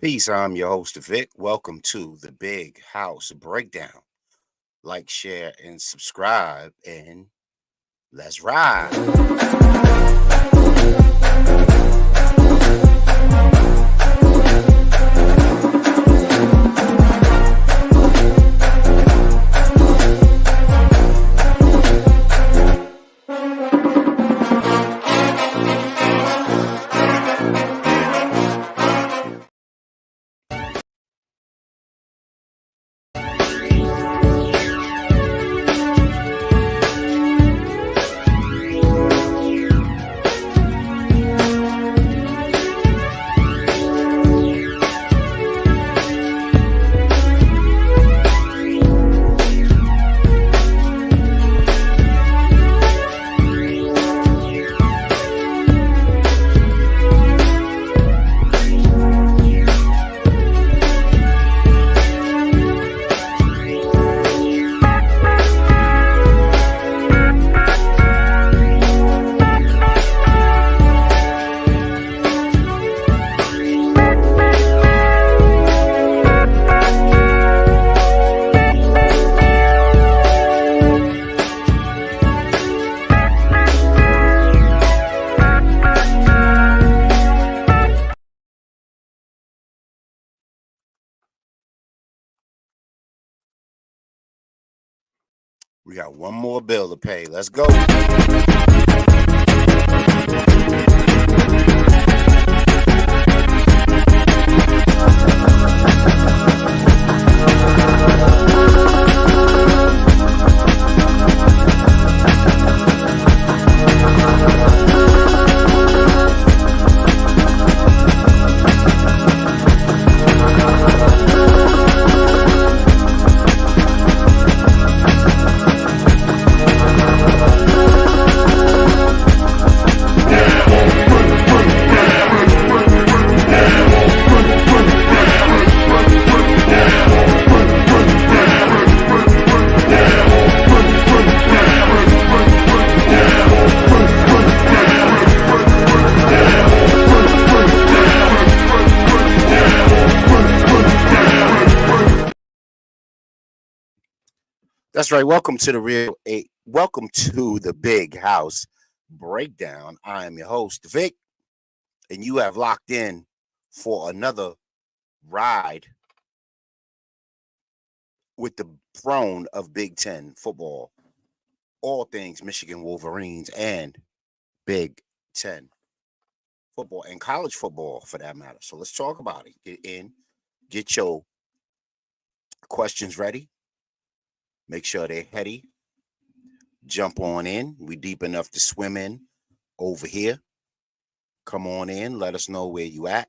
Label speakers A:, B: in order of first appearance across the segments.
A: Peace, I'm your host, Vic. Welcome to the Big House Breakdown. Like, share, and subscribe, and let's ride. We got one more bill to pay. Let's go. That's right. Welcome to the Big House Breakdown. I am your host, Vic, and you have locked in for another ride with the throne of Big Ten football. All things Michigan Wolverines and Big Ten football and college football for that matter. So let's talk about it. Get in, get your questions ready, make sure they're heady, jump on in. We deep enough to swim in over here. Come on in, let us know where you at.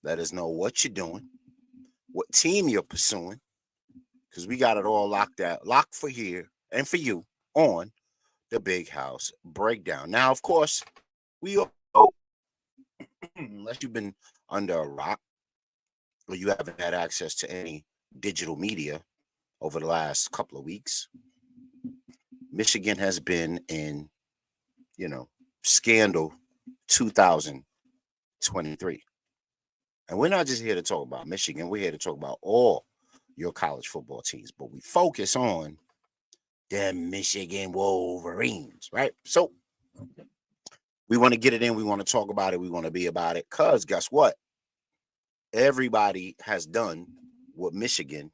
A: Let us know what you're doing, what team you're pursuing, because we got it all locked for here and for you on the Big House Breakdown. Now, of course, we all know, unless you've been under a rock or you haven't had access to any digital media over the last couple of weeks, Michigan has been in, you know, scandal 2023. And we're not just here to talk about Michigan, we're here to talk about all your college football teams, but we focus on the Michigan Wolverines, right? So we want to get it in. We want to talk about it. We want to be about it. Because guess what? Everybody has done what Michigan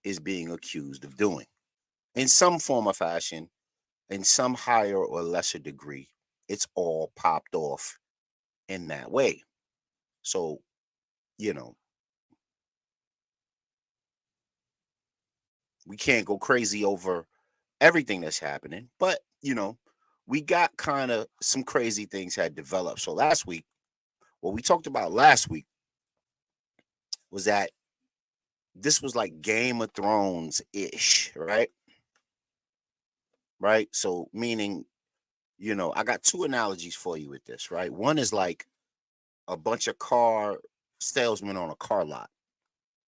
A: is being accused of doing in some form or fashion, in some higher or lesser degree. It's all popped off in that way. So, you know, we can't go crazy over everything that's happening, but, we got kind of some crazy things had developed. So last week, what we talked about last week was that this was like Game of Thrones ish, right? Right. So, meaning, I got two analogies for you with this, right? One is like a bunch of car salesmen on a car lot,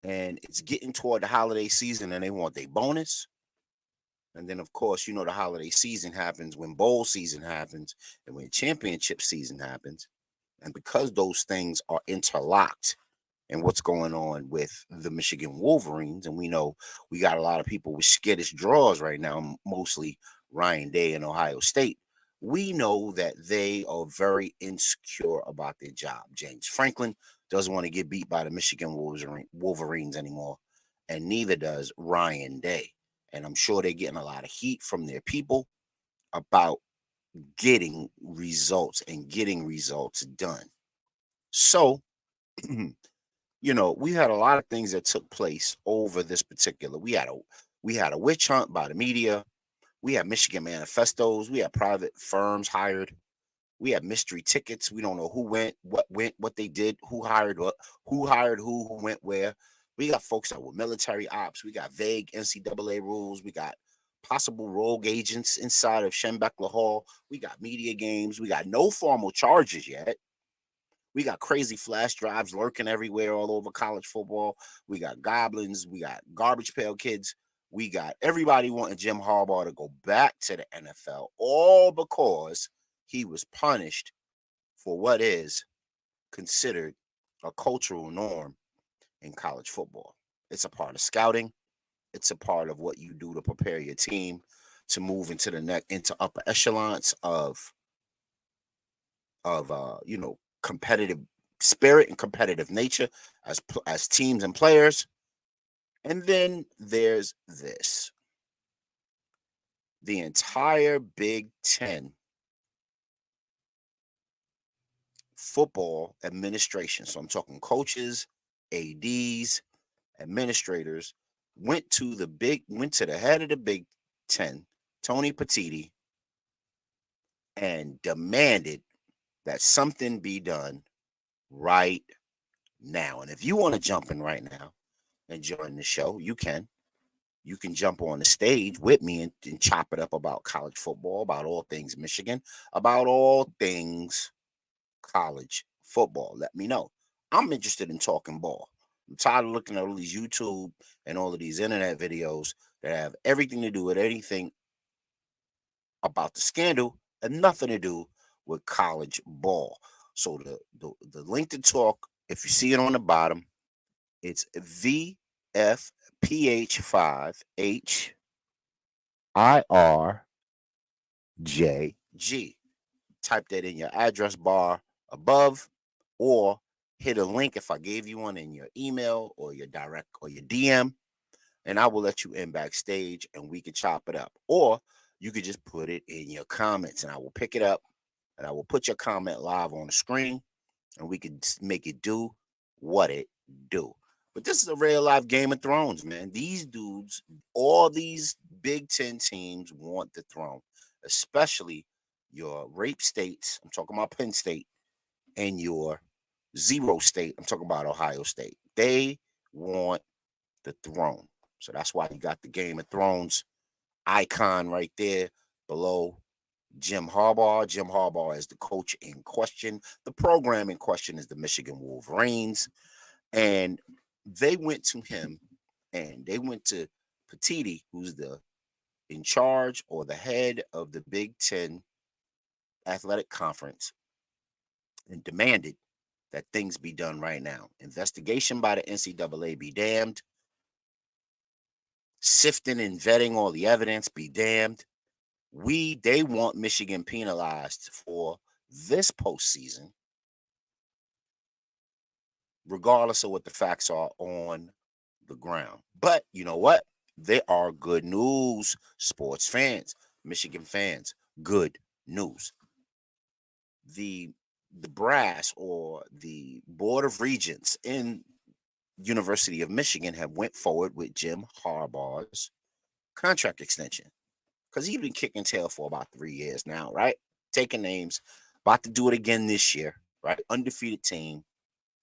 A: and it's getting toward the holiday season and they want their bonus. And then, of course, the holiday season happens when bowl season happens and when championship season happens. And because those things are interlocked, and what's going on with the Michigan Wolverines. And we know we got a lot of people with skittish draws right now, mostly Ryan Day and Ohio State. We know that they are very insecure about their job. James Franklin doesn't want to get beat by the Michigan Wolverines anymore, and neither does Ryan Day. And I'm sure they're getting a lot of heat from their people about getting results and getting results done. So, we had a lot of things that took place over this particular. We had a witch hunt by the media. We had Michigan manifestos. We had private firms hired. We had mystery tickets. We don't know who went, what they did, who hired who went where. We got folks that were military ops. We got vague NCAA rules. We got possible rogue agents inside of Schembechler Hall. We got media games. We got no formal charges yet. We got crazy flash drives lurking everywhere all over college football. We got goblins. We got garbage pail kids. We got everybody wanting Jim Harbaugh to go back to the NFL, all because he was punished for what is considered a cultural norm in college football. It's a part of scouting. It's a part of what you do to prepare your team to move into upper echelons of competitive spirit and competitive nature as teams and players. And then there's this: the entire Big Ten football administration. So I'm talking coaches, ADs, administrators went to the head of the Big Ten, Tony Petitti, and demanded that something be done right now. And if you want to jump in right now and join the show, you can. You can jump on the stage with me and chop it up about college football, about all things Michigan, about all things college football. Let me know. I'm interested in talking ball. I'm tired of looking at all these YouTube and all of these internet videos that have everything to do with anything about the scandal and nothing to do with college ball. So the link to talk, if you see it on the bottom, it's VFPH5H IRJG. Type that in your address bar above, or hit a link if I gave you one in your email or your direct or your DM, and I will let you in backstage and we can chop it up. Or you could just put it in your comments and I will pick it up and I will put your comment live on the screen and we can make it do what it do. But this is a real life Game of Thrones, man. These dudes, all these Big Ten teams want the throne, especially your rape states. I'm talking about Penn State, and your zero state. I'm talking about Ohio State. They want the throne. So that's why you got the Game of Thrones icon right there below Jim Harbaugh. Jim Harbaugh is the coach in question. The program in question is the Michigan Wolverines. And they went to him and they went to Petiti, who's the in charge or the head of the Big Ten Athletic Conference, and demanded that things be done right now. Investigation by the NCAA be damned. Sifting and vetting all the evidence be damned. They want Michigan penalized for this postseason, regardless of what the facts are on the ground. But you know what? There are good news, sports fans, Michigan fans. Good news. The brass or the board of regents in University of Michigan have went forward with Jim Harbaugh's contract extension, because he's been kicking tail for about 3 years now, right? Taking names, about to do it again this year, right? Undefeated team,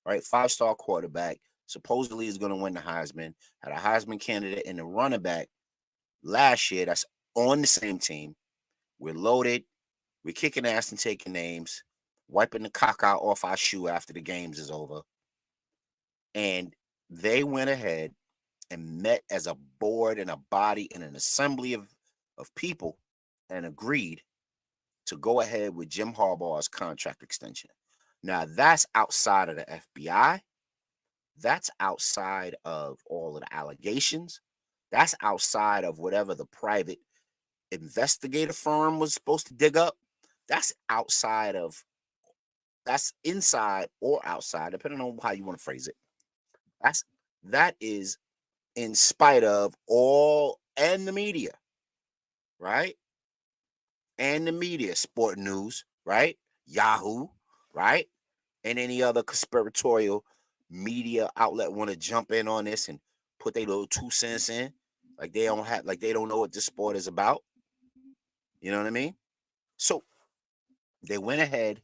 A: right? 5-star quarterback, supposedly is going to win the Heisman. Had a Heisman candidate and a running back last year that's on the same team. We're loaded. We're kicking ass and taking names, wiping the caca off our shoe after the games is over. And they went ahead and met as a board and a body and an assembly of people and agreed to go ahead with Jim Harbaugh's contract extension. Now, that's outside of the FBI. That's outside of all of the allegations. That's outside of whatever the private investigative firm was supposed to dig up. That's inside or outside, depending on how you want to phrase it. That is in spite of all and the media, right? And the media, Sport News, right? Yahoo, right? And any other conspiratorial media outlet want to jump in on this and put their little 2 cents in, like they don't know what this sport is about. You know what I mean? So they went ahead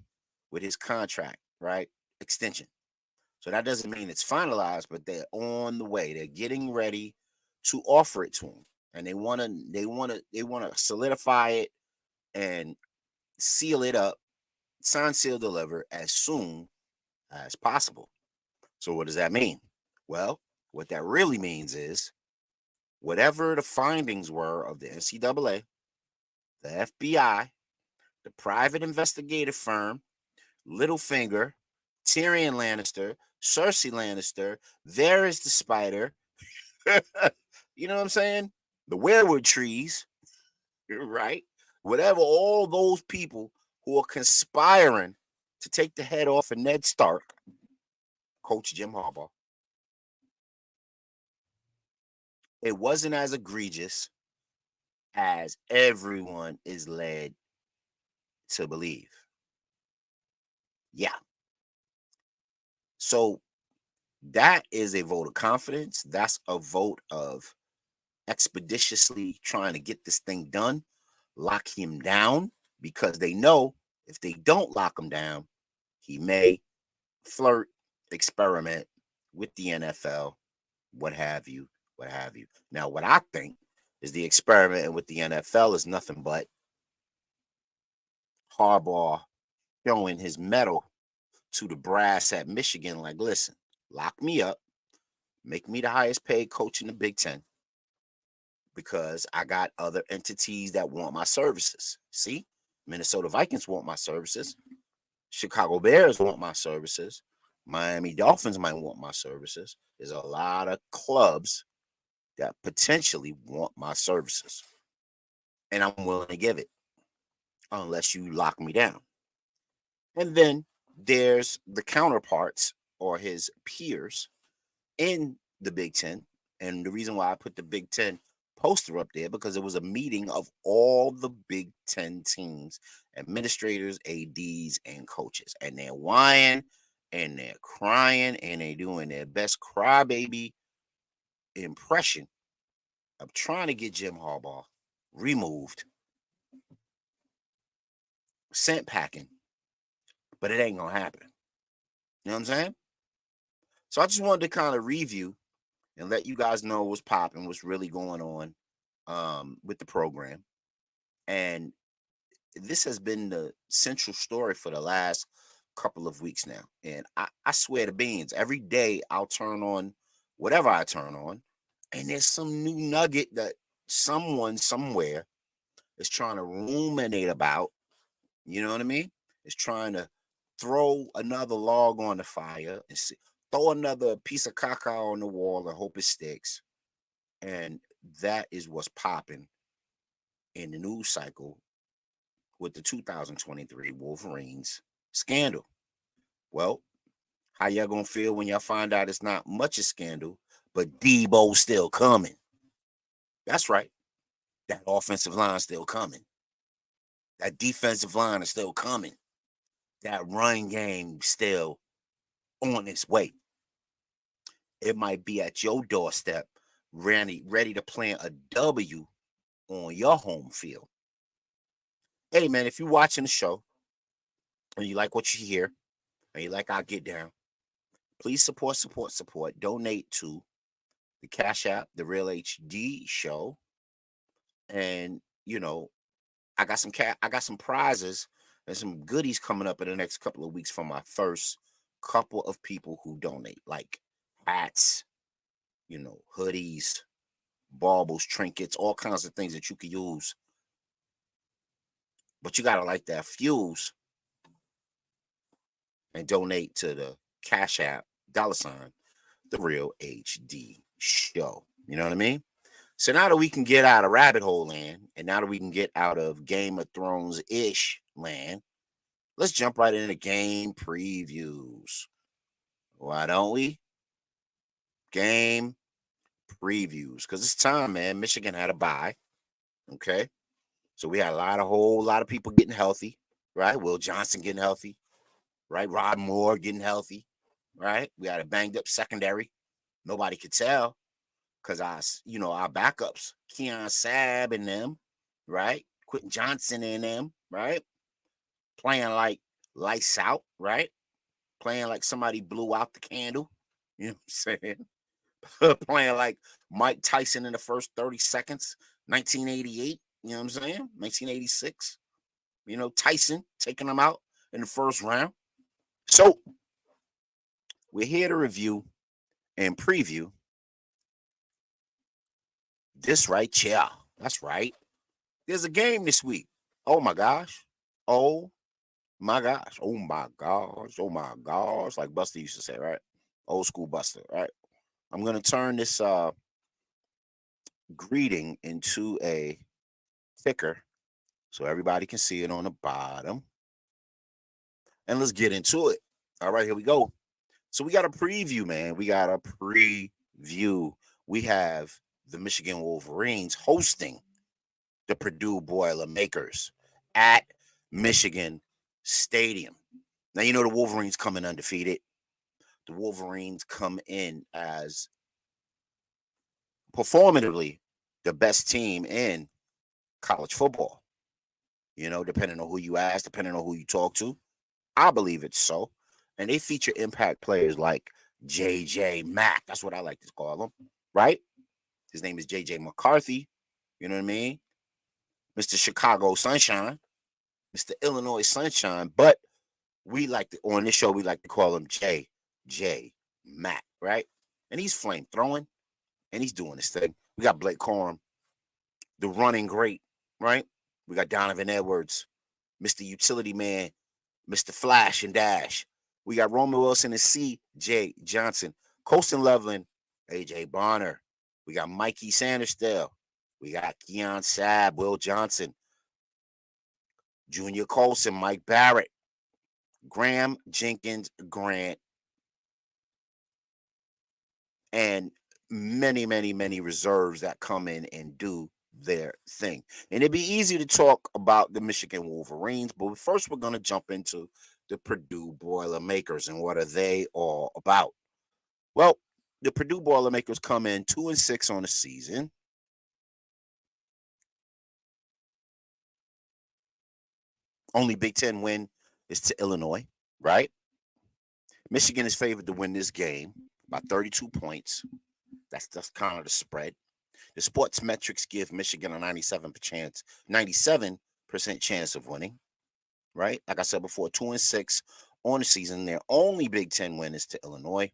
A: with his contract, right? Extension. So that doesn't mean it's finalized, but they're on the way. They're getting ready to offer it to him, and they want to solidify it and seal it up, sign, seal, deliver as soon as possible. So what does that mean? Well, what that really means is whatever the findings were of the NCAA, the FBI, the private investigative firm, Littlefinger, Tyrion Lannister, Cersei Lannister, there is the spider. You know what I'm saying? The weirwood trees, right? Whatever, all those people who are conspiring to take the head off of Ned Stark, Coach Jim Harbaugh. It wasn't as egregious as everyone is led to believe. Yeah. So that is a vote of confidence. That's a vote of expeditiously trying to get this thing done, lock him down, because they know if they don't lock him down, he may flirt, experiment with the NFL, what have you, what have you. Now, what I think is the experiment with the NFL is nothing but Harbaugh showing his mettle to the brass at Michigan, like, listen, lock me up, make me the highest paid coach in the Big Ten, because I got other entities that want my services. See, Minnesota Vikings want my services. Chicago Bears want my services. Miami Dolphins might want my services. There's a lot of clubs that potentially want my services. and I'm willing to give it unless you lock me down. And then there's the counterparts or his peers in the Big Ten. And the reason why I put the Big Ten poster up there because it was a meeting of all the Big Ten teams, administrators, ADs, and coaches. And they're whining and they're crying and they're doing their best crybaby impression of trying to get Jim Harbaugh removed, sent packing, but it ain't gonna happen. You know what I'm saying? So I just wanted to kind of review and let you guys know what's popping, what's really going on with the program. And this has been the central story for the last couple of weeks now. And I swear to beans, every day I'll turn on whatever I turn on, and there's some new nugget that someone somewhere is trying to ruminate about. You know what I mean? Is trying to throw another log on the fire and throw another piece of caca on the wall and hope it sticks. And that is what's popping in the news cycle with the 2023 Wolverines scandal. Well, how y'all gonna feel when y'all find out it's not much of scandal, but Debo's still coming? That's right. That offensive line still coming. That defensive line is still coming. That run game still on its way. It might be at your doorstep, ready to plant a W on your home field. Hey man, if you're watching the show and you like what you hear and you like our get down, please support. Donate to the Cash App, the Real HD Show, and I got some prizes and some goodies coming up in the next couple of weeks from my first couple of people who donate, like hats, hoodies, baubles, trinkets, all kinds of things that you can use. But you gotta like that fuse and donate to the Cash App $ the Real HD Show. You know what I mean? So now that we can get out of rabbit hole land, and now that we can get out of Game of Thrones ish land, let's jump right into game previews. Why don't we? Game previews, because it's time, man. Michigan had a bye. Okay. So we had a whole lot of people getting healthy, right? Will Johnson getting healthy, right? Rod Moore getting healthy, right? We had a banged up secondary. Nobody could tell because our backups, Keon Sabb and them, right? Quentin Johnson and them, right? Playing like lights out, right? Playing like somebody blew out the candle. You know what I'm saying? Playing like Mike Tyson in the first 30 seconds, 1988. You know what I'm saying? 1986. Tyson taking them out in the first round. So we're here to review and preview this right here. That's right. There's a game this week. Oh my gosh. Oh my gosh. Oh my gosh. Oh my gosh. Like Buster used to say, right? Old school Buster, right? I'm gonna turn this greeting into a ticker so everybody can see it on the bottom. And let's get into it. All right, here we go. So we got a preview, man. We got a preview. We have the Michigan Wolverines hosting the Purdue Boilermakers at Michigan Stadium. Now, the Wolverines come in undefeated. The Wolverines come in as performatively the best team in college football. Depending on who you ask, depending on who you talk to. I believe it's so. And they feature impact players like JJ Mack. That's what I like to call him, right? His name is JJ McCarthy. You know what I mean? Mr. Chicago Sunshine, Mr. Illinois Sunshine. But on this show, we like to call him JJ Mack, right? And he's flame throwing and he's doing his thing. We got Blake Corum, the running great, right? We got Donovan Edwards, Mr. Utility Man, Mr. Flash and Dash. We got Roman Wilson and C.J. Johnson, Colston Loveland, A.J. Bonner. We got Mikey Sanderstill, We got Keon Sabb, Will Johnson, Junior Colson, Mike Barrett, Graham Jenkins Grant, and many, many, many reserves that come in and do their thing. And it'd be easy to talk about the Michigan Wolverines, but first we're going to jump into the Purdue Boilermakers and what are they all about. Well, the Purdue Boilermakers come in 2-6 on the season. Only Big Ten win is to Illinois, right? Michigan is favored to win this game by 32 points. That's kind of the spread. The sports metrics give Michigan a 97% chance of winning, right? Like I said before, 2-6 on the season. Their only Big Ten win is to Illinois.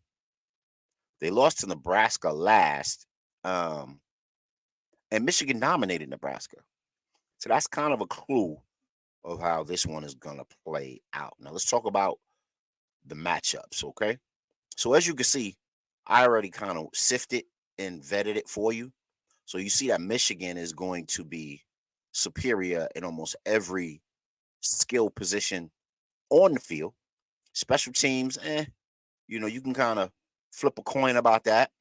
A: They lost to Nebraska last, and Michigan dominated Nebraska. So that's kind of a clue of how this one is going to play out. Now let's talk about the matchups, okay? So as you can see, I already kind of sifted and vetted it for you. So you see that Michigan is going to be superior in almost every skill position on the field. Special teams, you can kind of flip a coin about that.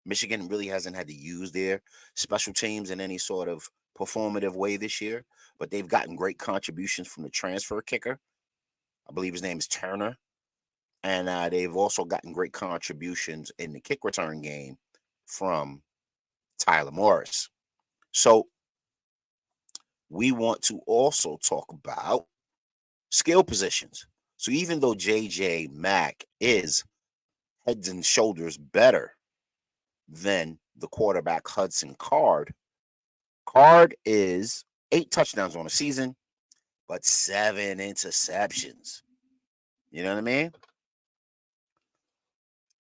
A: Michigan really hasn't had to use their special teams in any sort of performative way this year, but they've gotten great contributions from the transfer kicker. I believe his name is Turner. And they've also gotten great contributions in the kick return game from Tyler Morris. So we want to also talk about skill positions. So even though JJ Mack is heads and shoulders better than the quarterback Hudson Card, Card is 8 touchdowns on the season, but 7 interceptions. You know what I mean?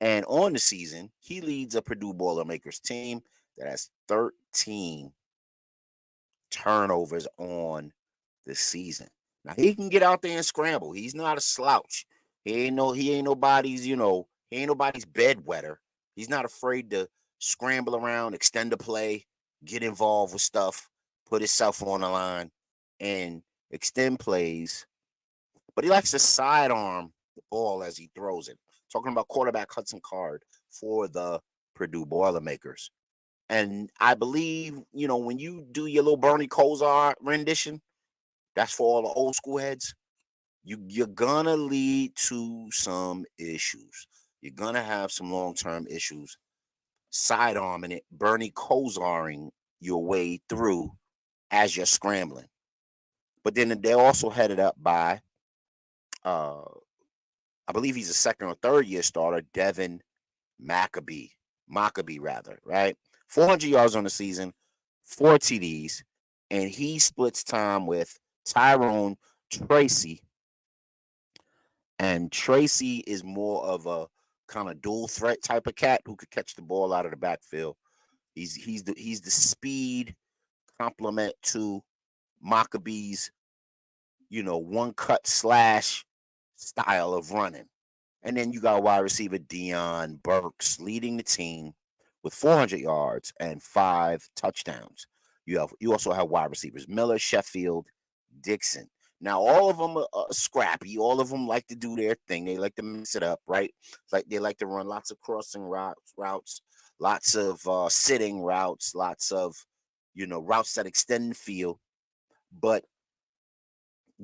A: And on the season, he leads a Purdue Boilermakers team that has 13 turnovers on the season. Now he can get out there and scramble. He's not a slouch. He ain't nobody's, he ain't nobody's bedwetter. He's not afraid to scramble around, extend the play, get involved with stuff, put himself on the line, and extend plays. But he likes to sidearm the ball as he throws it. Talking about quarterback Hudson Card for the Purdue Boilermakers. And I believe, when you do your little Bernie Kosar rendition, that's for all the old school heads, you're gonna lead to some issues. You're gonna have some long-term issues sidearming it, Bernie Kosaring your way through as you're scrambling. But then they're also headed up by I believe he's a second or third year starter, Devin Maccabee rather, right? 400 yards on the season, 4 TDs, and he splits time with Tyrone Tracy. And Tracy is more of a kind of dual threat type of cat who could catch the ball out of the backfield. He's the speed complement to Maccabee's, one cut slash style of running. And then you got wide receiver Dion Burks leading the team with 400 yards and 5 touchdowns. You also have wide receivers Miller, Sheffield, Dixon. Now all of them are scrappy. All of them like to do their thing. They like to mix it up, right? Like they like to run lots of crossing routes, lots of sitting routes, lots of routes that extend the field. But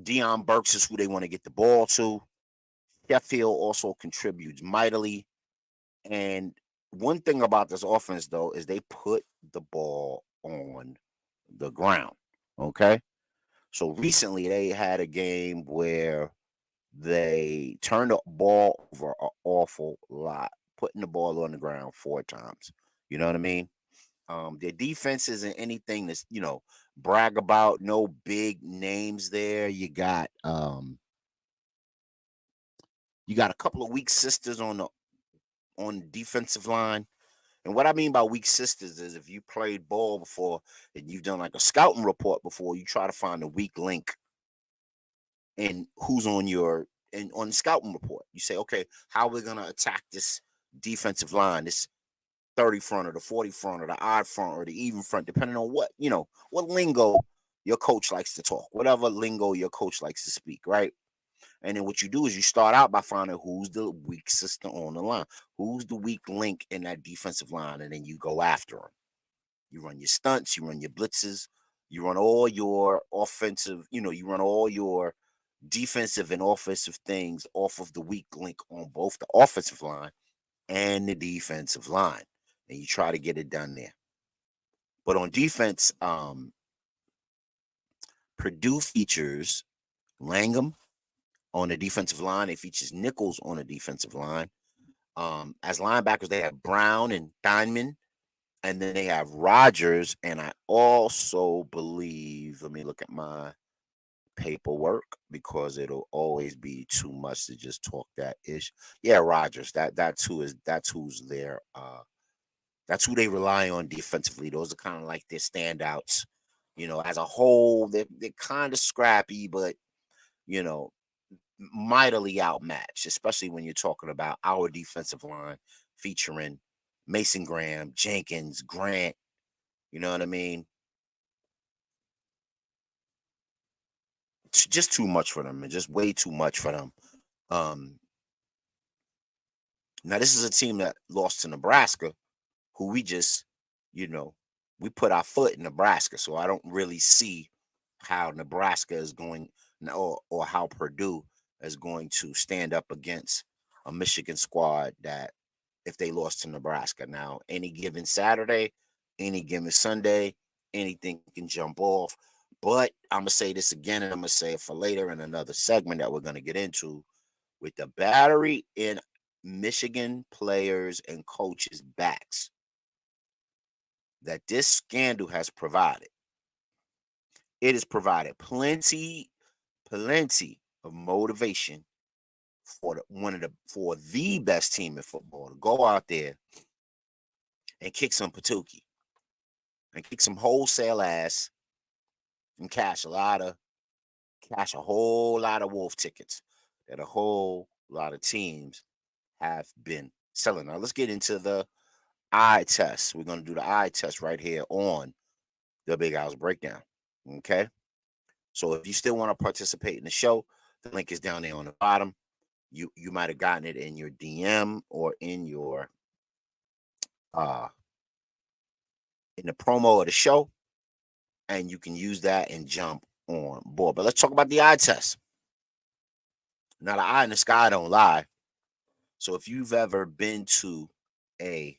A: Dion Burks is who they want to get the ball to. Sheffield also contributes mightily. And one thing about this offense, though, is they put the ball on the ground. Okay. So recently they had a game where they turned the ball over an awful lot, putting the ball on the ground 4 times. You know what I mean? Their defense isn't anything that's, brag about. No big names there. You got a couple of weak sisters on the defensive line. And what I mean by weak sisters is if you played ball before and you've done like a scouting report before, you try to find a weak link in who's on on the scouting report. You say, okay, how are we gonna attack this defensive line, this 30 front or the 40 front or the odd front or the even front, depending on what lingo your coach likes to talk, whatever lingo your coach likes to speak, right? And then what you do is you start out by finding who's the weak sister on the line, who's the weak link in that defensive line, and then you go after them. You run your stunts, you run your blitzes, you run all your offensive, you run all your defensive and offensive things off of the weak link on both the offensive line and the defensive line. And you try to get it done there. But on defense, Purdue features Langham on the defensive line. It features Nichols on the defensive line. As linebackers, they have Brown and Diamond, and then they have Rogers. And I also believe, let me look at my paperwork because it'll always be too much to just talk that ish. Yeah, Rogers. That's who's there. That's who they rely on defensively. Those are kind of like their standouts. As a whole, they're kind of scrappy, but you know, mightily outmatched, especially when you're talking about our defensive line featuring Mason Graham, Jenkins, Grant. You know what I mean? It's just too much for them, and just way too much for them. Um, Now this is a team that lost to Nebraska, who we just, you know, we put our foot in Nebraska. So I don't really see how Nebraska is going, or how Purdue is going to stand up against a Michigan squad that, if they lost to Nebraska. Now, any given Saturday, any given Sunday, anything can jump off. But I'm gonna say this again, and I'm gonna say it for later in another segment that we're gonna get into, with the battery in Michigan players and coaches' backs that this scandal has provided. It has provided plenty of motivation for the best team in football to go out there and kick some patookie and kick some wholesale ass and cash a whole lot of wolf tickets that a whole lot of teams have been selling. Now let's get into the eye test. We're going to do the eye test right here on the Big House Breakdown. Okay. So if you still want to participate in the show, the link is down there on the bottom. You might have gotten it in your DM or in your in the promo of the show, and you can use that and jump on board. But let's talk about the eye test. Now the eye in the sky don't lie. So if you've ever been to a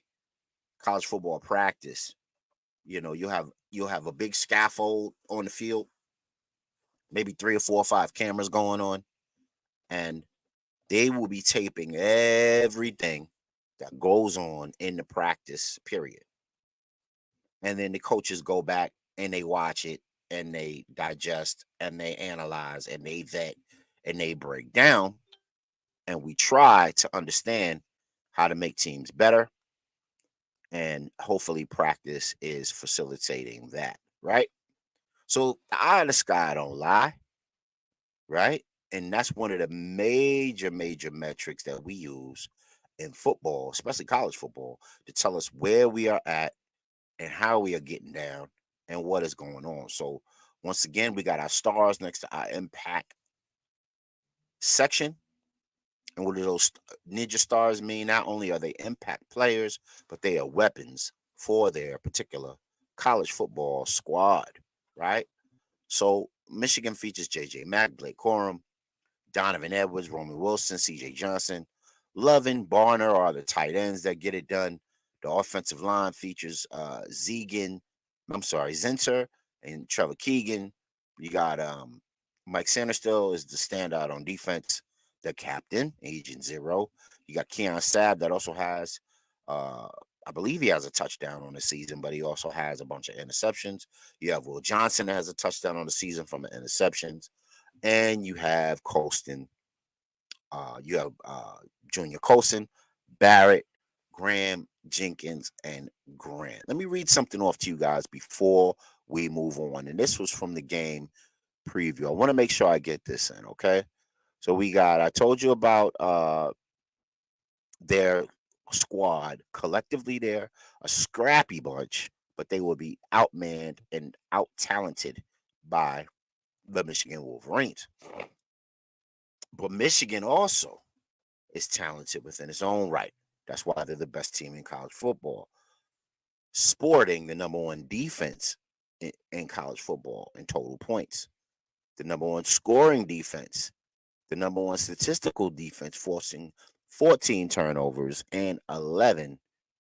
A: college football practice, you'll have a big scaffold on the field, maybe 3 or 4 or 5 cameras going on, and they will be taping everything that goes on in the practice period. And then the coaches go back and they watch it and they digest and they analyze and they vet and they break down. And we try to understand how to make teams better. And hopefully, practice is facilitating that, right? So, the eye in the sky don't lie, right? And that's one of the major metrics that we use in football, especially college football, to tell us where we are at and how we are getting down and what is going on. So, once again, we got our stars next to our impact section. And what do those ninja stars mean? Not only are they impact players, but they are weapons for their particular college football squad, right? So, Michigan features J.J. Mack, Blake Corum, Donovan Edwards, Roman Wilson, C.J. Johnson, Lovin, Barner are the tight ends that get it done. The offensive line features Zinter and Trevor Keegan. You got Mike Sanderstill is the standout on defense, the captain, Agent Zero. You got Keon Sabb that also has, I believe he has a touchdown on the season, but he also has a bunch of interceptions. You have Will Johnson that has a touchdown on the season from the interceptions. And you have Colston. You have Junior Colson, Barrett, Graham, Jenkins, and Grant. Let me read something off to you guys before we move on. And this was from the game preview. I want to make sure I get this in, okay? So I told you about their squad collectively. They're a scrappy bunch, but they will be outmanned and out talented by the Michigan Wolverines. But Michigan also is talented within its own right. That's why they're the best team in college football, sporting the number one defense in college football in total points, the number one scoring defense, the number one statistical defense, forcing 14 turnovers and 11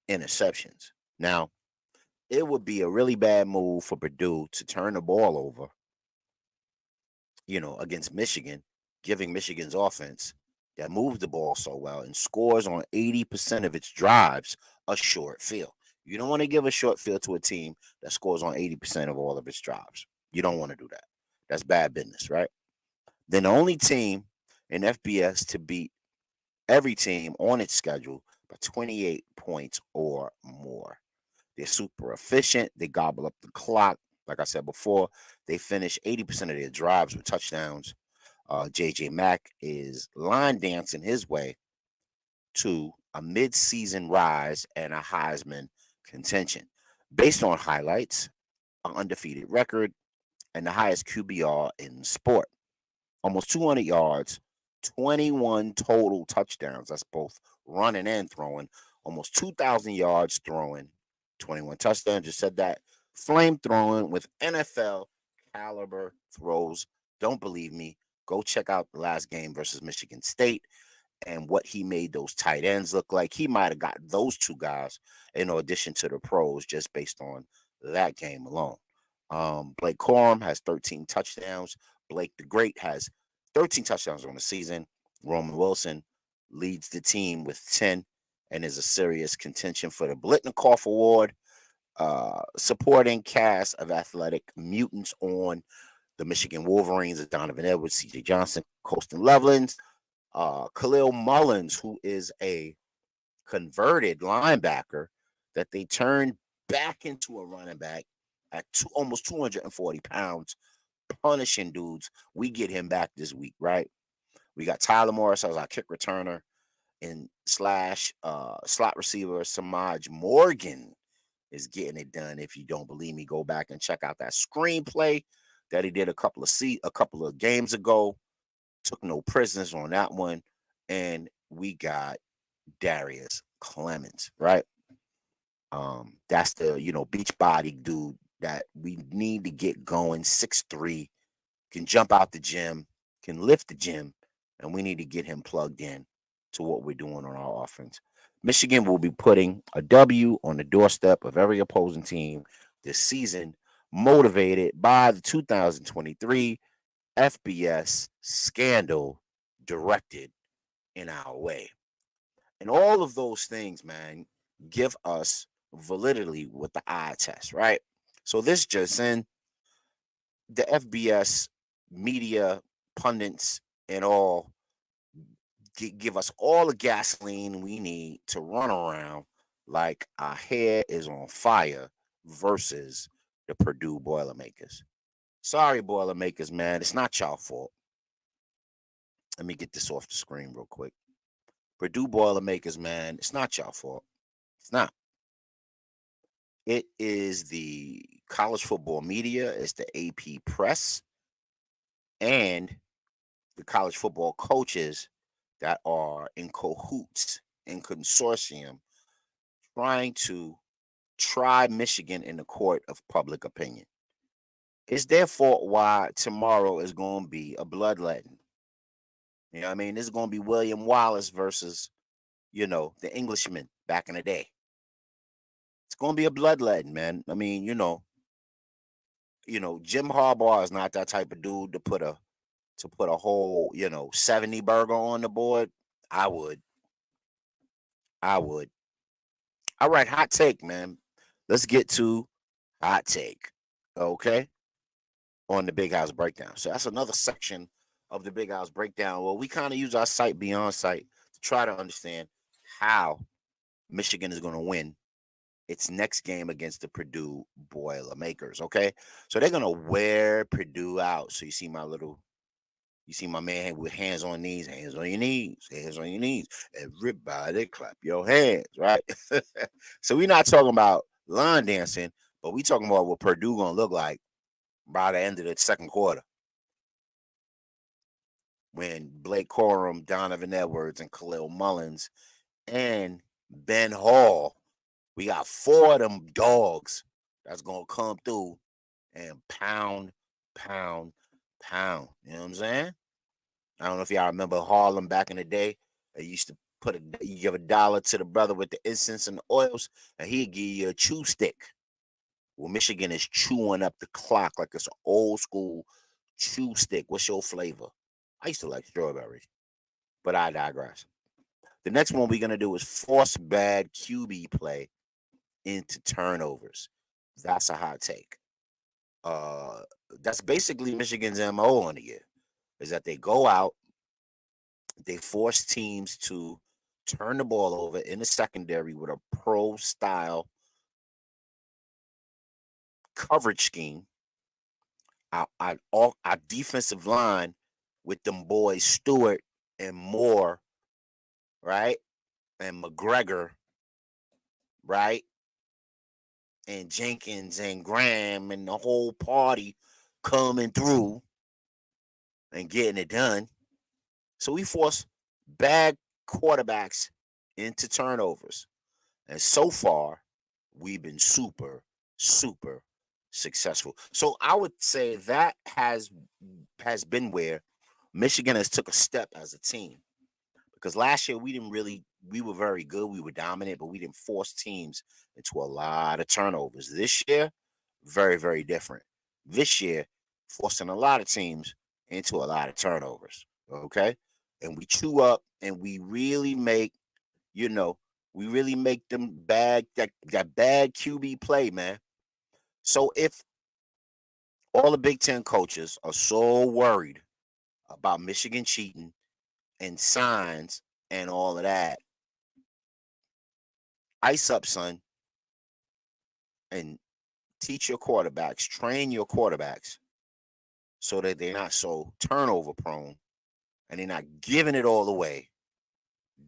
A: interceptions. Now, it would be a really bad move for Purdue to turn the ball over, against Michigan, giving Michigan's offense that moves the ball so well and scores on 80% of its drives a short field. You don't want to give a short field to a team that scores on 80% of all of its drives. You don't want to do that. That's bad business, right? Then the only team in FBS to beat every team on its schedule by 28 points or more. They're super efficient. They gobble up the clock. Like I said before, they finish 80% of their drives with touchdowns. JJ Mack is line dancing his way to a mid-season rise and a Heisman contention. Based on highlights, an undefeated record, and the highest QBR in sport. Almost 200 yards, 21 total touchdowns. That's both running and throwing. Almost 2,000 yards throwing, 21 touchdowns. Just said that. Flame throwing with NFL caliber throws. Don't believe me? Go check out the last game versus Michigan State and what he made those tight ends look like. He might have got those two guys in addition to the pros just based on that game alone. Blake Corum has 13 touchdowns. Blake the Great has 13 touchdowns on the season. Roman Wilson leads the team with 10 and is a serious contention for the Blitnikoff Award. Supporting cast of athletic mutants on the Michigan Wolverines: Donovan Edwards, C.J. Johnson, Colston Loveland, Khalil Mullins, who is a converted linebacker that they turned back into a running back at almost 240 pounds, punishing dudes. We get him back this week, right? We got Tyler Morris as our kick returner and slash slot receiver Samaj Morgan is getting it done. If you don't believe me, go back and check out that screenplay that he did a couple of games ago. Took no prisoners on that one. And we got Darius Clemens, right? That's the beach body dude that we need to get going. 6'3", can jump out the gym, can lift the gym, and we need to get him plugged in to what we're doing on our offense. Michigan will be putting a W on the doorstep of every opposing team this season, motivated by the 2023 FBS scandal directed in our way. And all of those things, man, give us validity with the eye test, right? So this just in, the FBS media pundits and all give us all the gasoline we need to run around like our hair is on fire versus the Purdue Boilermakers. Sorry, Boilermakers, man. It's not y'all fault. Let me get this off the screen real quick. Purdue Boilermakers, man, it's not y'all fault. It's not. It is the college football media, it's the AP press, and the college football coaches that are in cahoots, in consortium, trying to try Michigan in the court of public opinion. It's their fault why tomorrow is going to be a bloodletting. You know what I mean? This is going to be William Wallace versus, the Englishman back in the day. It's going to be a bloodletting, man. I mean, Jim Harbaugh is not that type of dude to put a whole, 70 burger on the board. I would. All right, hot take, man. Let's get to hot take. Okay? On the Big House Breakdown. So that's another section of the Big House Breakdown. Well, we kind of use our sight beyond sight to try to understand how Michigan is going to win its next game against the Purdue Boilermakers. Okay? So they're going to wear Purdue out. So you see my little You see my man with hands on knees, hands on your knees, hands on your knees. Everybody clap your hands, right? So we're not talking about line dancing, but we talking about what Purdue gonna look like by the end of the second quarter when Blake Corum, Donovan Edwards, and Khalil Mullins and Ben Hall. We got four of them dogs that's gonna come through and pound, pound, pound. You know what I'm saying? I don't know if y'all remember Harlem back in the day. They used to you give $1 to the brother with the incense and the oils, and he'd give you a chew stick. Well, Michigan is chewing up the clock like it's an old school chew stick. What's your flavor? I used to like strawberry, but I digress. The next one we're gonna do is force bad QB play into turnovers. That's a hot take. Uh, that's basically Michigan's MO on the year. Is that they go out, they force teams to turn the ball over in the secondary with a pro style coverage scheme. Our defensive line with them boys Stewart and Moore, right, and McGregor, right, and Jenkins and Graham and the whole party coming through and getting it done. So we force bad quarterbacks into turnovers. And so far, we've been super, super successful. So I would say that has been where Michigan has took a step as a team. Because last year we were very good, we were dominant, but we didn't force teams into a lot of turnovers. This year, very, very different. This year, forcing a lot of teams into a lot of turnovers. Okay. And we chew up and we really make, you know, we really make them that bad QB play, man. So if all the Big Ten coaches are so worried about Michigan cheating and signs and all of that, ice up, son, and teach your quarterbacks, train your quarterbacks so that they're not so turnover prone and they're not giving it all away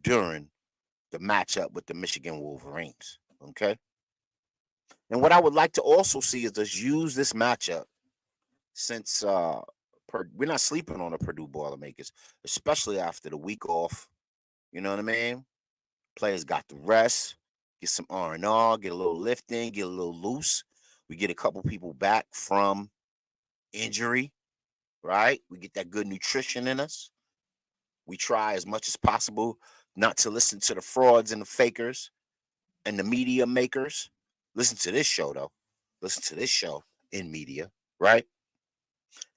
A: during the matchup with the Michigan Wolverines. Okay. And what I would like to also see is us use this matchup since we're not sleeping on the Purdue Boilermakers, especially after the week off. You know what I mean? Players got the rest, get some R&R, get a little lifting, get a little loose. We get a couple people back from injury, right? We get that good nutrition in us. We try as much as possible not to listen to the frauds and the fakers and the media makers. Listen to this show, though. Listen to this show in media, right?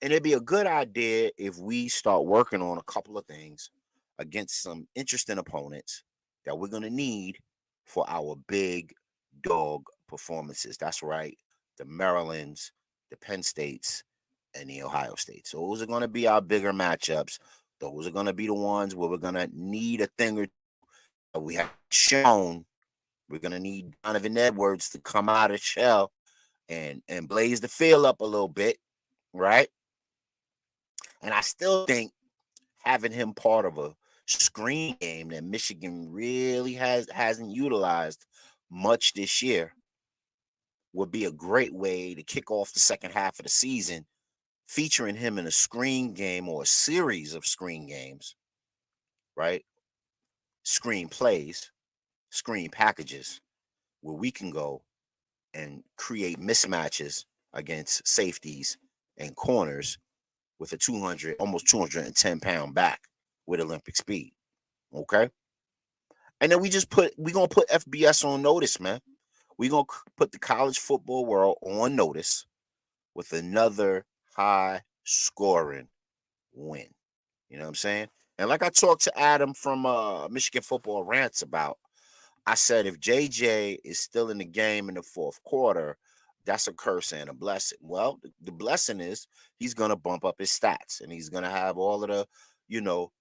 A: And it'd be a good idea if we start working on a couple of things against some interesting opponents that we're going to need for our big dog performances. That's right. The Marylands, the Penn States, and the Ohio States. Those are going to be our bigger matchups. Those are going to be the ones where we're going to need a thing or two that we have shown. We're going to need Donovan Edwards to come out of shell and blaze the field up a little bit, right? And I still think having him part of a screen game that Michigan really hasn't utilized much this year would be a great way to kick off the second half of the season, featuring him in a screen game or a series of screen games, right? Screen plays, screen packages, where we can go and create mismatches against safeties and corners with a 200, almost 210-pound back with Olympic speed. Okay. And then we're gonna put FBS on notice, man. We're gonna put the college football world on notice with another high scoring win. You know what I'm saying? And like I talked to Adam from Michigan Football Rants about, I said if JJ is still in the game in the fourth quarter, that's a curse and a blessing. Well, the blessing is he's gonna bump up his stats and he's gonna have all of the, you know,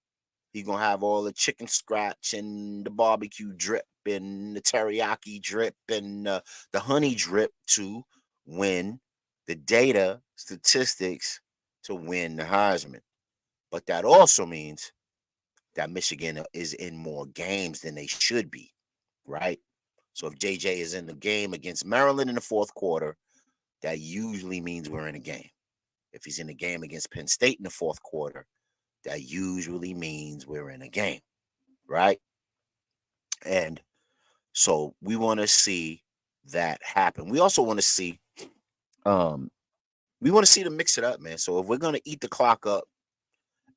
A: he's gonna have all the chicken scratch and the barbecue drip and the teriyaki drip and the honey drip to win the data statistics to win the Heisman. But that also means that Michigan is in more games than they should be, right? So if JJ is in the game against Maryland in the fourth quarter, that usually means we're in a game. If he's in the game against Penn State in the fourth quarter, that usually means we're in a game, right? And so we want to see that happen. We also want to see um to mix it up, man. So if we're gonna eat the clock up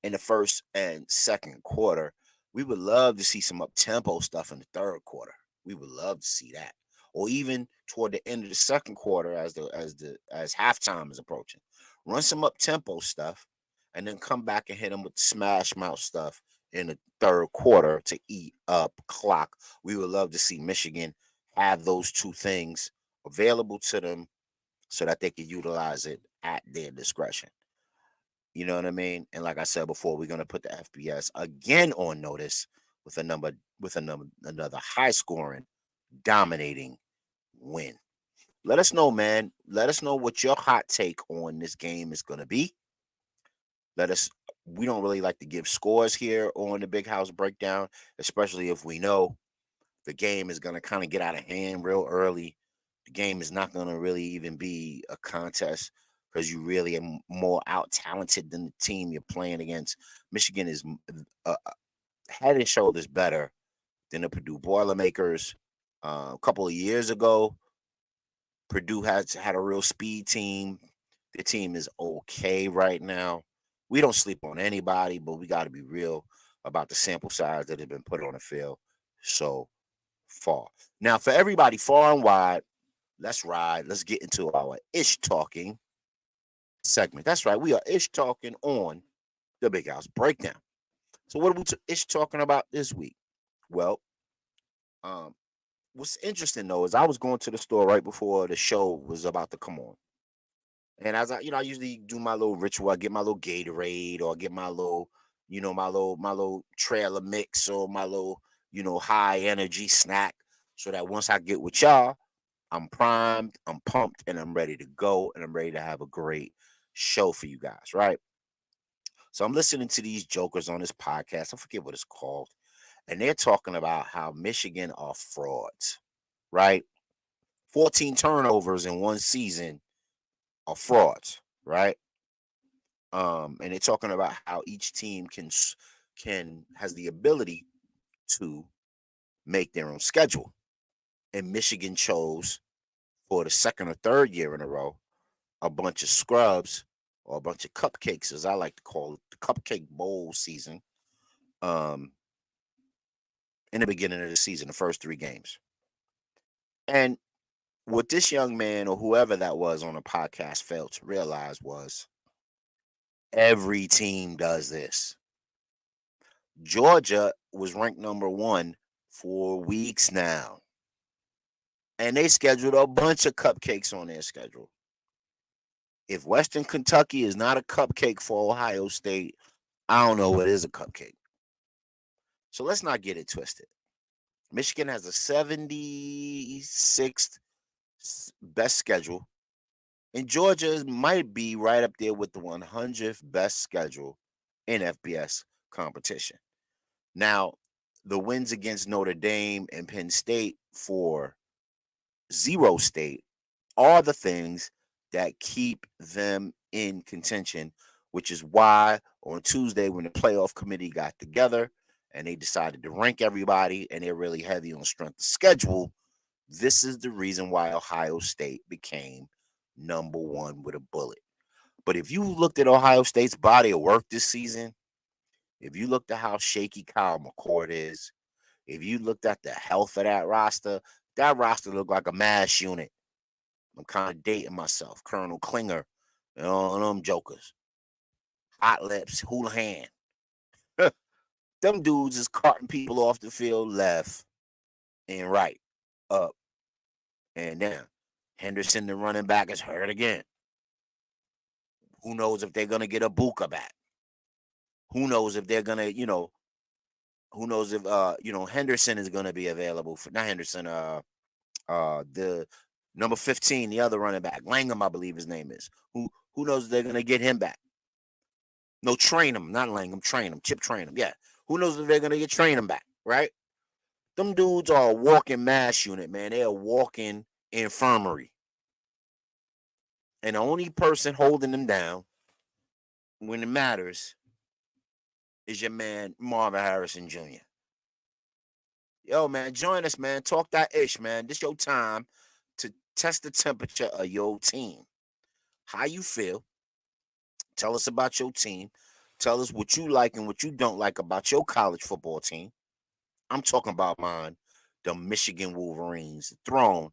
A: in the first and second quarter, we would love to see some up tempo stuff in the third quarter. We would love to see that. Or even toward the end of the second quarter as halftime is approaching. Run some up tempo stuff and then come back and hit them with smash mouth stuff in the third quarter to eat up clock. We would love to see Michigan have those two things available to them so that they can utilize it at their discretion. You know what I mean? And like I said before, we're gonna put the FBS again on notice with another high scoring, dominating win. Let us know, man. Let us know what your hot take on this game is gonna be. Let us. We don't really like to give scores here on the Big House Breakdown, especially if we know the game is going to kind of get out of hand real early. The game is not going to really even be a contest because you really are more out talented than the team you're playing against. Michigan is head and shoulders better than the Purdue Boilermakers. A couple of years ago, Purdue has had a real speed team. The team is okay right now. We don't sleep on anybody, but we got to be real about the sample size that has been put on the field so far. Now, for everybody far and wide, let's ride. Let's get into our ish talking segment. That's right. We are ish talking on the Big House Breakdown. So, what are we ish talking about this week? Well, um, what's interesting though is I was going to the store right before the show was about to come on. And as I usually do my little ritual. I get my little Gatorade or I get my little, my little trailer mix or my little, high energy snack so that once I get with y'all, I'm primed, I'm pumped, and I'm ready to go and I'm ready to have a great show for you guys, right? So I'm listening to these jokers on this podcast. I forget what it's called. And they're talking about how Michigan are frauds, right? 14 turnovers in one season are frauds, right? And they're talking about how each team can has the ability to make their own schedule. And Michigan chose for the second or third year in a row a bunch of scrubs or a bunch of cupcakes, as I like to call it, the cupcake bowl season. Um, in the beginning of the season, the first three games. And what this young man or whoever that was on the podcast failed to realize was every team does this. Georgia was ranked number one for weeks now. And they scheduled a bunch of cupcakes on their schedule. If Western Kentucky is not a cupcake for Ohio State, I don't know what is a cupcake. So let's not get it twisted. Michigan has a 76th best schedule, and Georgia might be right up there with the 100th best schedule in FBS competition. Now, the wins against Notre Dame and Penn State for zero state are the things that keep them in contention, which is why on Tuesday, when the playoff committee got together and they decided to rank everybody and they're really heavy on strength of schedule, this is the reason why Ohio State became number one with a bullet. But if you looked at Ohio State's body of work this season, if you looked at how shaky Kyle McCord is, if you looked at the health of that roster looked like a mass unit. I'm kind of dating myself. Colonel Klinger and all them jokers. Hot Lips, Houlihan. Them dudes is carting people off the field left and right, up and down. Henderson, the running back, is hurt again. Who knows if they're going to get a Buka back? Who knows if they're going to, who knows if, Henderson is going to be available for, not Henderson, the number 15, the other running back, Langham, I believe his name is. Who knows if they're going to get him back? No, train them, not Langham, train them, Chip train them. Yeah. Who knows if they're going to get train them back, right? Them dudes are a walking mass unit, man. They're a walking infirmary. And the only person holding them down when it matters is your man, Marvin Harrison Jr. Yo, man, join us, man. Talk that ish, man. This your time to test the temperature of your team. How you feel. Tell us about your team. Tell us what you like and what you don't like about your college football team. I'm talking about mine, the Michigan Wolverines, the throne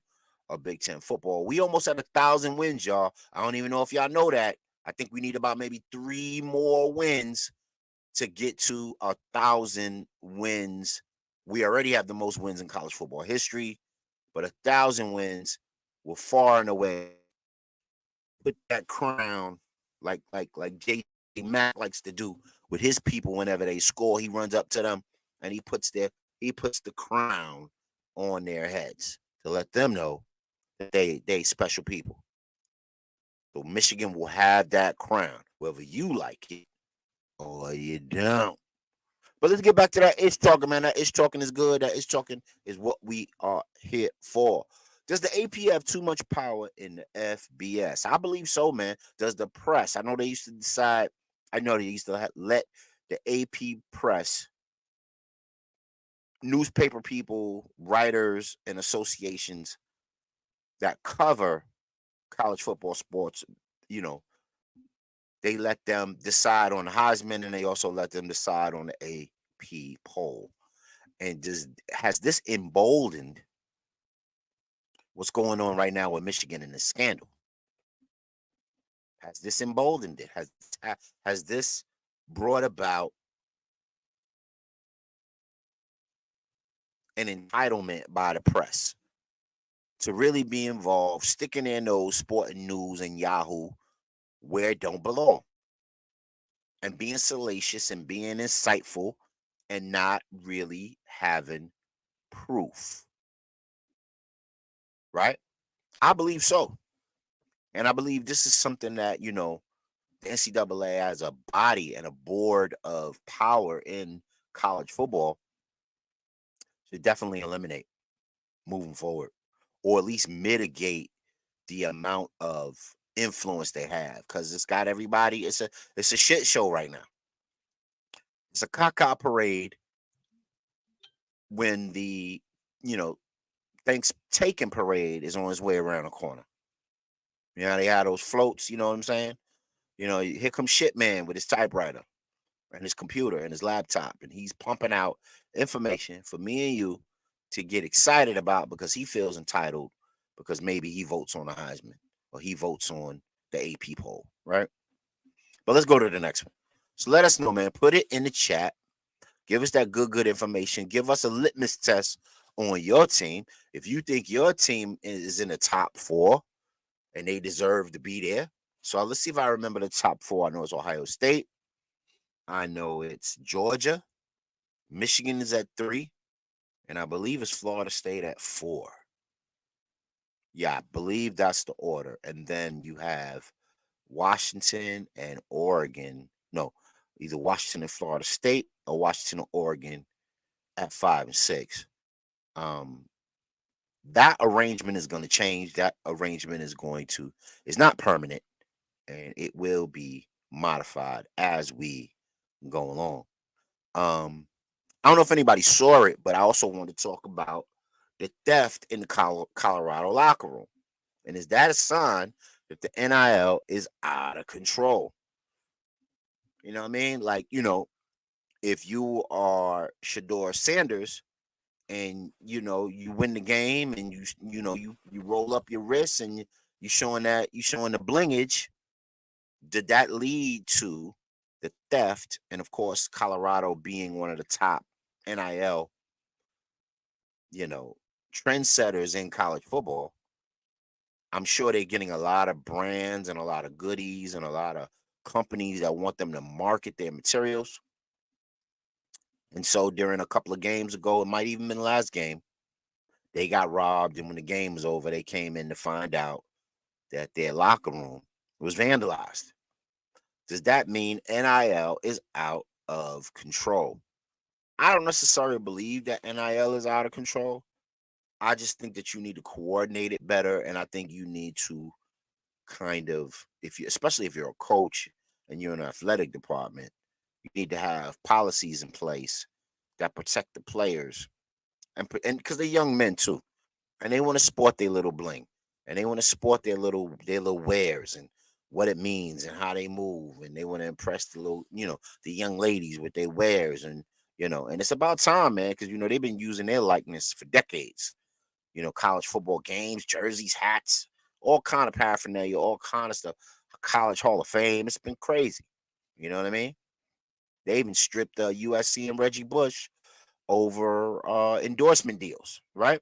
A: of Big Ten football. We almost at 1,000 wins, y'all. I don't even know if y'all know that. I think we need about maybe 3 more wins to get to 1,000 wins. We already have the most wins in college football history, but 1,000 wins will far and away put that crown like J. Mack likes to do with his people whenever they score. He runs up to them and he puts the crown on their heads to let them know that they special people. So Michigan will have that crown, whether you like it or you don't. But let's get back to that ish talking, man. That ish talking is good. That ish talking is what we are here for. Does the AP have too much power in the FBS? I believe so, man. Does the press? I know they used to decide. I know they used to let the AP press, newspaper people, writers, and associations that cover college football sports, you know, they let them decide on the Heisman and they also let them decide on the AP poll. And has this emboldened what's going on right now with Michigan in the scandal? Has this emboldened it? Has this brought about an entitlement by the press to really be involved, sticking their nose, sporting news and Yahoo where it don't belong, and being salacious and being insightful and not really having proof, right? I believe so. And I believe this is something that, the NCAA as a body and a board of power in college football should definitely eliminate moving forward, or at least mitigate the amount of influence they have, because it's got everybody. It's a shit show right now. It's a caca parade when the you know thanks taking parade is on its way around the corner. They have those floats. You know what I'm saying? Here comes shit man with his typewriter and his computer and his laptop, and he's pumping out information for me and you to get excited about because he feels entitled because maybe he votes on the Heisman or he votes on the AP poll, right? But let's go to the next one. So let us know, man. Put it in the chat. Give us that good information. Give us a litmus test on your team. If you think your team is in the top four and they deserve to be there. So let's see if I remember the top four. I know it's Ohio State. I know it's Georgia. Michigan is at 3. And I believe it's Florida State at 4. Yeah, I believe that's the order. And then you have Washington and Oregon. No, either Washington and Florida State or Washington or Oregon at 5 and 6. Um, that arrangement is going to change. That arrangement is not permanent, and it will be modified as we go along. I don't know if anybody saw it, but I also want to talk about the theft in the Colorado locker room. And is that a sign that the NIL is out of control? You know what I mean? Like, if you are Shador Sanders and you win the game and you roll up your wrists and you showing the blingage, did that lead to the theft? And of course, Colorado being one of the top NIL, you know, trendsetters in college football, I'm sure they're getting a lot of brands and a lot of goodies and a lot of companies that want them to market their materials. And so during a couple of games ago, it might even been the last game, they got robbed. And when the game was over, they came in to find out that their locker room was vandalized. Does that mean NIL is out of control? I don't necessarily believe that NIL is out of control. I just think that you need to coordinate it better, and I think you need to kind of, if you, especially if you're a coach and you're in an athletic department, you need to have policies in place that protect the players, and because they're young men too, and they want to sport their little bling, and they want to sport their little wares and what it means and how they move, and they want to impress the little, the young ladies with their wares, and and it's about time, man, because they've been using their likeness for decades. College football games, jerseys, hats, all kind of paraphernalia, all kind of stuff. College Hall of Fame. It's been crazy. You know what I mean? They even stripped USC and Reggie Bush over endorsement deals, right?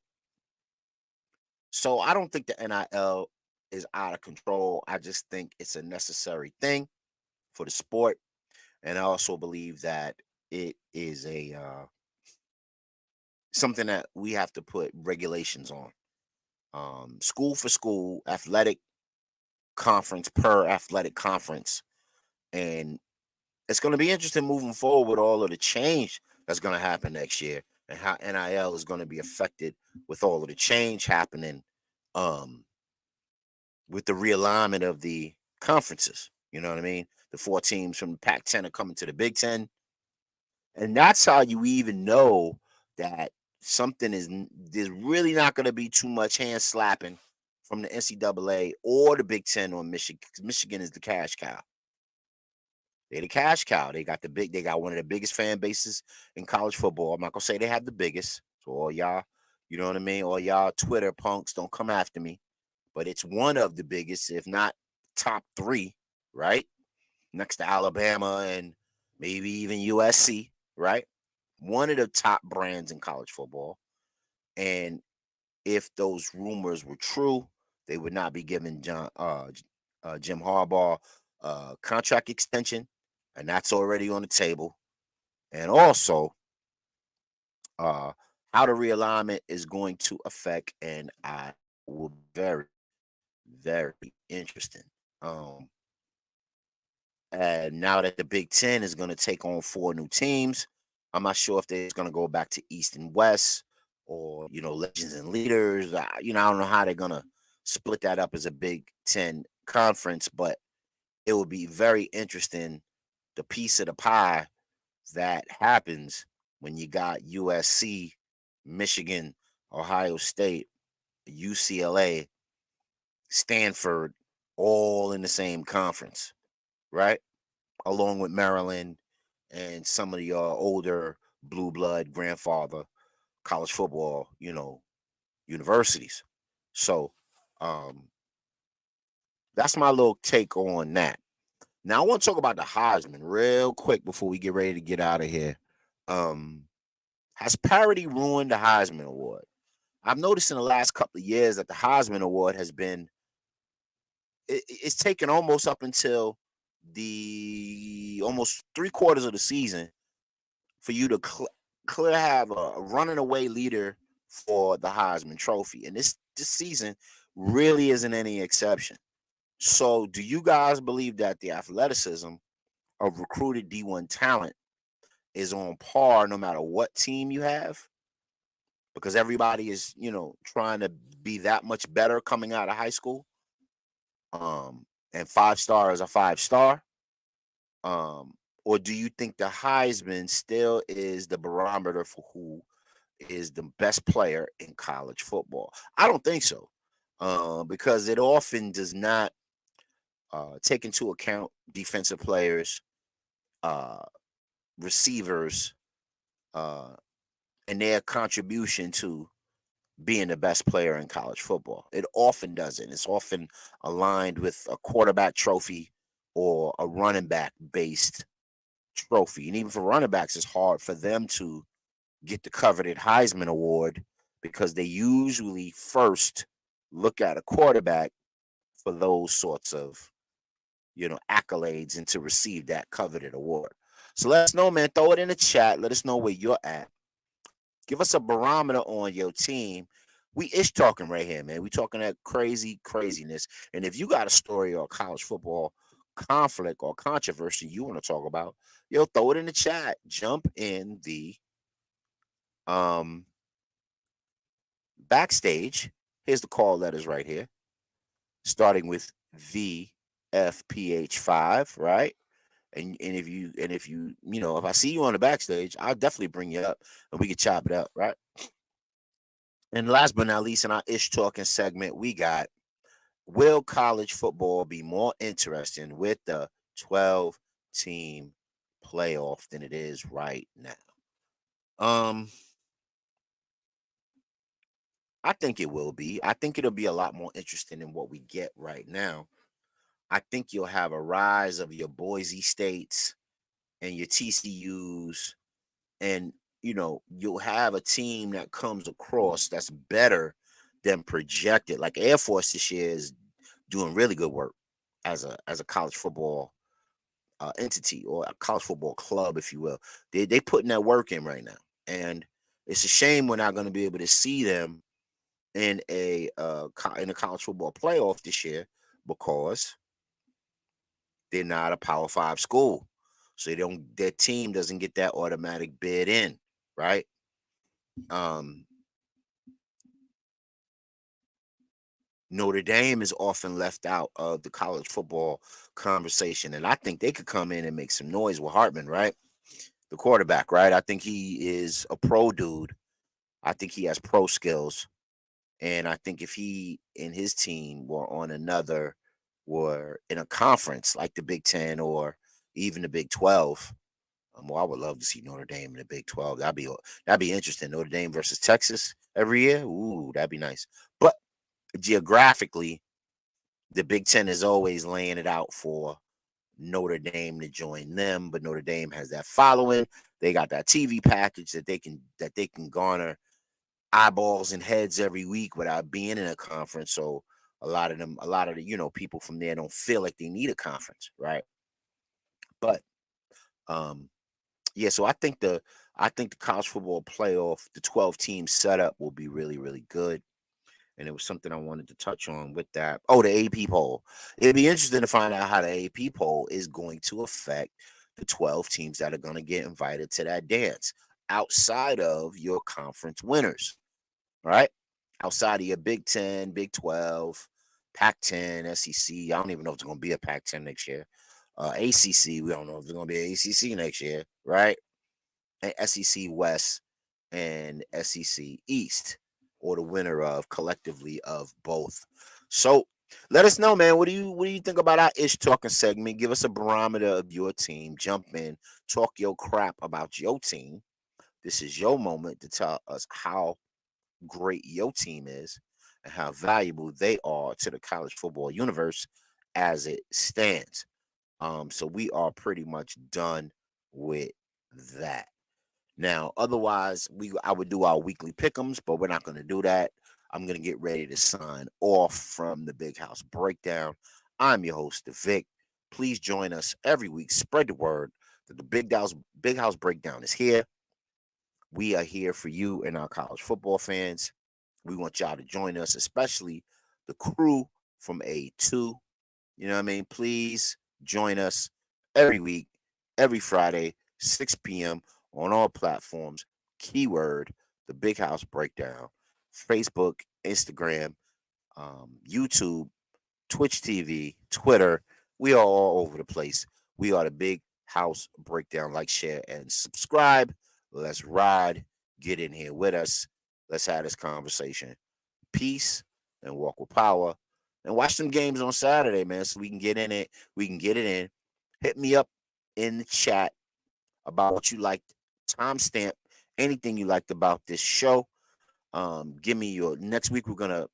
A: So I don't think the NIL is out of control. I just think it's a necessary thing for the sport, and I also believe that it is a something that we have to put regulations on. School for school, athletic conference per athletic conference, and it's going to be interesting moving forward with all of the change that's going to happen next year, and how NIL is going to be affected with all of the change happening, um, with the realignment of the conferences. You know what I mean? The four teams from the Pac-10 are coming to the Big Ten, and that's how you even know that something there's really not going to be too much hand slapping from the NCAA or the Big Ten on Michigan, because Michigan is the cash cow. They're the cash cow. They got one of the biggest fan bases in college football. I'm not gonna say they have the biggest. So all y'all, you know what I mean? All y'all Twitter punks, don't come after me. But it's one of the biggest, if not top three, right? Next to Alabama and maybe even USC, right? One of the top brands in college football. And if those rumors were true, they would not be giving Jim Harbaugh contract extension, and that's already on the table. And also, uh, how the realignment is going to affect, and I will be very, very interesting. Um, and now that the Big Ten is going to take on four new teams, I'm not sure if they're going to go back to East and West, or legends and leaders. I don't know how they're going to split that up as a Big Ten conference, but it would be very interesting, the piece of the pie that happens when you got USC, Michigan, Ohio State, UCLA, Stanford, all in the same conference, right? Along with Maryland and some of the older blue blood grandfather college football, universities. So um, that's my little take on that. Now I want to talk about the Heisman real quick before we get ready to get out of here. Um, has parity ruined the Heisman Award? I've noticed in the last couple of years that the Heisman Award has been it's taken almost up until the almost three-quarters of the season for you to clear have a running away leader for the Heisman Trophy, and this season really isn't any exception. So, do you guys believe that the athleticism of recruited D1 talent is on par no matter what team you have? Because everybody is, trying to be that much better coming out of high school. And 5 star is a 5 star. Um, or do you think the Heisman still is the barometer for who is the best player in college football? I don't think so. Because it often does not take into account defensive players, uh, receivers, uh, and their contribution to being the best player in college football. It often doesn't. It's often aligned with a quarterback trophy or a running back based trophy. And even for running backs, it's hard for them to get the coveted Heisman Award because they usually first look at a quarterback for those sorts of, accolades and to receive that coveted award. So let us know, man. Throw it in the chat. Let us know where you're at. Give us a barometer on your team. We ish talking right here, man. We talking that crazy craziness. And if you got a story on college football conflict or controversy you want to talk about, yo, throw it in the chat. Jump in the um backstage. Here's the call letters right here, starting with VFPH5, right? And if you if I see you on the backstage, I'll definitely bring you up and we can chop it up, right? And last but not least, in our ish talking segment, we got, will college football be more interesting with the 12 team playoff than it is right now? Um, I think it will be. I think it'll be a lot more interesting than what we get right now. I think you'll have a rise of your Boise States and your TCUs, and you'll have a team that comes across that's better than projected. Like Air Force this year is doing really good work as a college football entity, or a college football club, if you will. They putting that work in right now, and it's a shame we're not going to be able to see them in a college football playoff this year, because they're not a Power Five school, so their team doesn't get that automatic bid in, right? Um, Notre Dame is often left out of the college football conversation, and I think they could come in and make some noise with Hartman, right? The quarterback, right? I think he is a pro dude. I think he has pro skills. And I think if he and his team were in a conference like the Big Ten or even the Big 12, well, I would love to see Notre Dame in the Big 12. That'd be interesting. Notre Dame versus Texas every year. Ooh, that'd be nice. But geographically, the Big Ten is always laying it out for Notre Dame to join them, but Notre Dame has that following. They got that TV package that they can garner eyeballs and heads every week without being in a conference. So a lot of the people from there don't feel like they need a conference, right? But um, yeah. So I think the college football playoff, the 12 team setup will be really really good. And it was something I wanted to touch on with that. Oh, the AP poll. It'd be interesting to find out how the AP poll is going to affect the 12 teams that are going to get invited to that dance outside of your conference winners, right? Outside of your Big 10, Big 12, Pac 10, SEC. I don't even know if it's going to be a Pac 10 next year. ACC, we don't know if it's going to be an ACC next year, right? And SEC West and SEC East, or the winner of collectively of both. So let us know, man. What do you think about our ish talking segment? Give us a barometer of your team. Jump in, talk your crap about your team. This is your moment to tell us how great your team is and how valuable they are to the college football universe as it stands. So we are pretty much done with that. Now, otherwise, I would do our weekly pickums, but we're not going to do that. I'm going to get ready to sign off from the Big House Breakdown. I'm your host, the Vic. Please join us every week. Spread the word that the Big House Breakdown is here. We are here for you and our college football fans. We want y'all to join us, especially the crew from A2. You know what I mean? Please join us every week, every Friday, 6 p.m. on all platforms. Keyword, the Big House Breakdown. Facebook, Instagram, YouTube, Twitch TV, Twitter. We are all over the place. We are the Big House Breakdown. Like, share, and subscribe. Let's ride. Get in here with us. Let's have this conversation. Peace and walk with power. And watch some games on Saturday, man, so we can get in it. We can get it in. Hit me up in the chat about what you liked. Timestamp anything you liked about this show. Give me your next week. We're gonna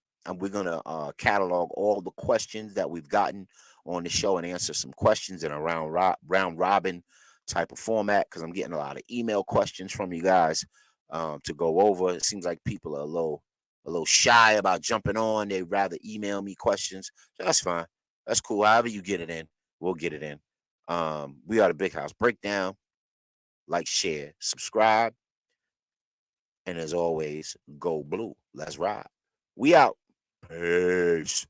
A: catalog all the questions that we've gotten on the show and answer some questions in a round robin type of format, because I'm getting a lot of email questions from you guys to go over. It seems like people are a little shy about jumping on. They'd rather email me questions. So that's fine. That's cool. However you get it in, we'll get it in. We are the Big House Breakdown. Like, share, subscribe. And as always, go blue. Let's ride. We out. Peace.